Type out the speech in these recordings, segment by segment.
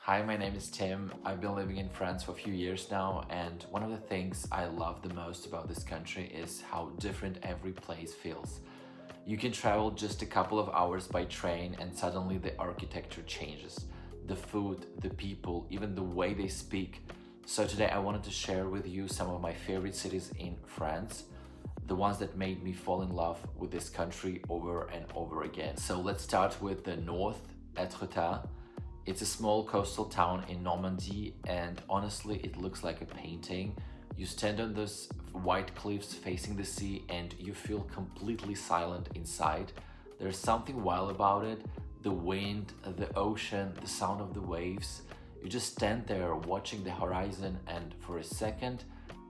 Hi, my name is Tim. I've been living in France for a few years now, and one of the things I love the most about this country is how different every place feels. You can travel just a couple of hours by train, and suddenly the architecture changes. The food, the people, even the way they speak. So, today I wanted to share with you some of my favorite cities in France, the ones that made me fall in love with this country over and over again. So, let's start with the north, Étretat. It's a small coastal town in Normandy, and honestly, it looks like a painting. You stand on those white cliffs facing the sea, and you feel completely silent inside. There's something wild about it, the wind, the ocean, the sound of the waves. You just stand there watching the horizon, and for a second,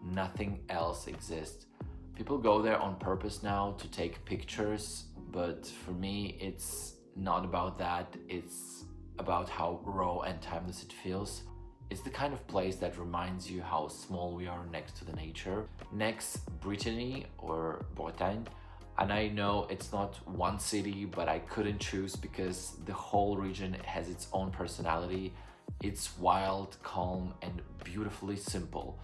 nothing else exists. People go there on purpose now to take pictures, but for me, it's not about that. It's about how raw and timeless it feels. It's the kind of place that reminds you how small we are next to the nature. Next, Brittany or Bretagne. And I know it's not one city, but I couldn't choose because the whole region has its own personality. It's wild, calm, and beautifully simple.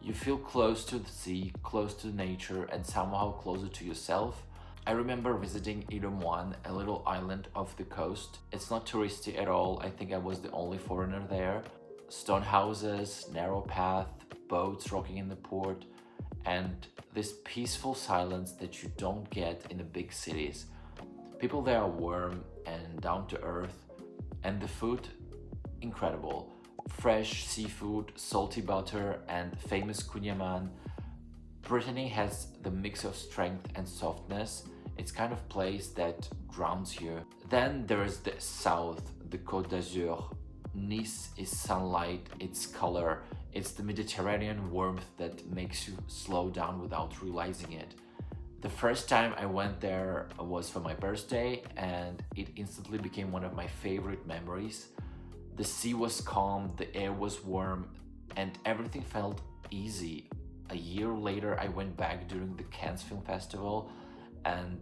You feel close to the sea, close to nature, and somehow closer to yourself. I remember visiting Ile, a little island off the coast. It's not touristy at all. I think I was the only foreigner there. Stone houses, narrow path, boats rocking in the port, and this peaceful silence that you don't get in the big cities. People there are warm and down to earth, and the food, incredible. Fresh seafood, salty butter, and famous kouign-amann. Brittany has the mix of strength and softness. It's kind of place that grounds you. Then there is the south, the Côte d'Azur. Nice is sunlight, it's color, it's the Mediterranean warmth that makes you slow down without realizing it. The first time I went there was for my birthday, and it instantly became one of my favorite memories. The sea was calm, the air was warm, and everything felt easy. A year later, I went back during the Cannes Film Festival, and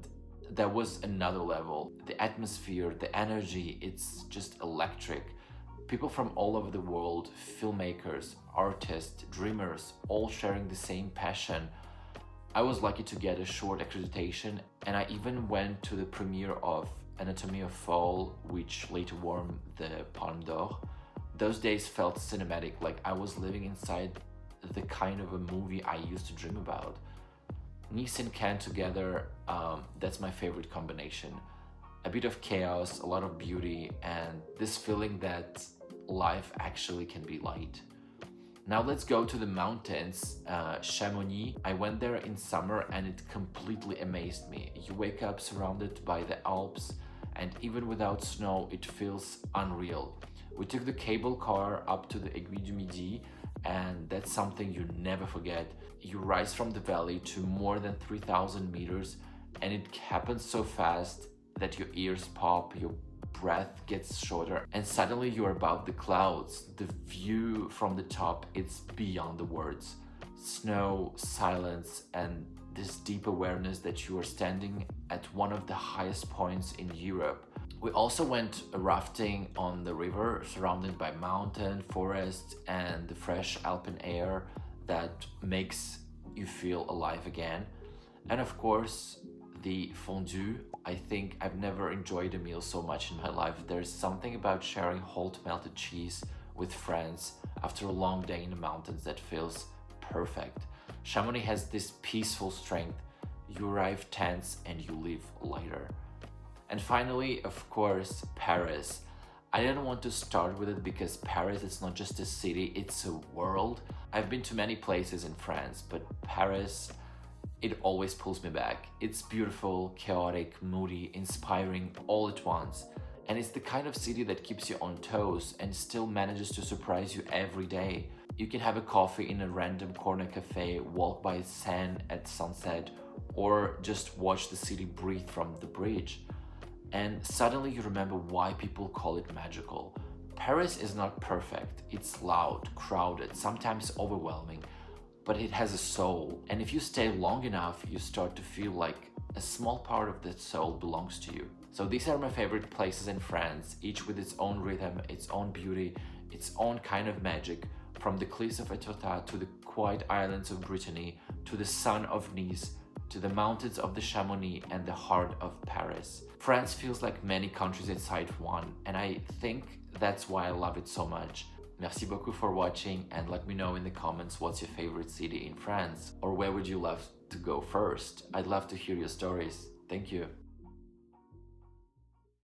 that was another level. The atmosphere, the energy, it's just electric. People from all over the world, filmmakers, artists, dreamers, all sharing the same passion. I was lucky to get a short accreditation, and I even went to the premiere of Anatomy of Fall, which later won the Palme d'Or. Those days felt cinematic, like I was living inside the kind of a movie I used to dream about. Nice and Cannes together, that's my favorite combination. A bit of chaos, a lot of beauty, and this feeling that life actually can be light. Now let's go to the mountains, Chamonix. I went there in summer and it completely amazed me. You wake up surrounded by the Alps, and even without snow, it feels unreal. We took the cable car up to the Aiguille du Midi, and that's something you never forget. You rise from the valley to more than 3,000 meters, and it happens so fast that your ears pop, your breath gets shorter, and suddenly you're above the clouds. The view from the top, it's beyond the words. Snow, silence, and this deep awareness that you are standing at one of the highest points in Europe. We also went rafting on the river, surrounded by mountain, forest, and the fresh alpine air that makes you feel alive again. And of course, the fondue. I think I've never enjoyed a meal so much in my life. There's something about sharing whole melted cheese with friends after a long day in the mountains that feels perfect. Chamonix has this peaceful strength. You arrive tense and you leave lighter. And finally, of course, Paris. I didn't want to start with it because Paris is not just a city, it's a world. I've been to many places in France, but Paris, it always pulls me back. It's beautiful, chaotic, moody, inspiring all at once. And it's the kind of city that keeps you on toes and still manages to surprise you every day. You can have a coffee in a random corner cafe, walk by Seine at sunset, or just watch the city breathe from the bridge. And suddenly you remember why people call it magical. Paris is not perfect. It's loud, crowded, sometimes overwhelming, but it has a soul. And if you stay long enough, you start to feel like a small part of that soul belongs to you. So these are my favorite places in France, each with its own rhythm, its own beauty, its own kind of magic, from the cliffs of Étretat to the quiet islands of Brittany, to the sun of Nice, to the mountains of the Chamonix and the heart of Paris. France feels like many countries inside one, and I think that's why I love it so much. Merci beaucoup for watching, and let me know in the comments what's your favorite city in France, or where would you love to go first. I'd love to hear your stories. Thank you.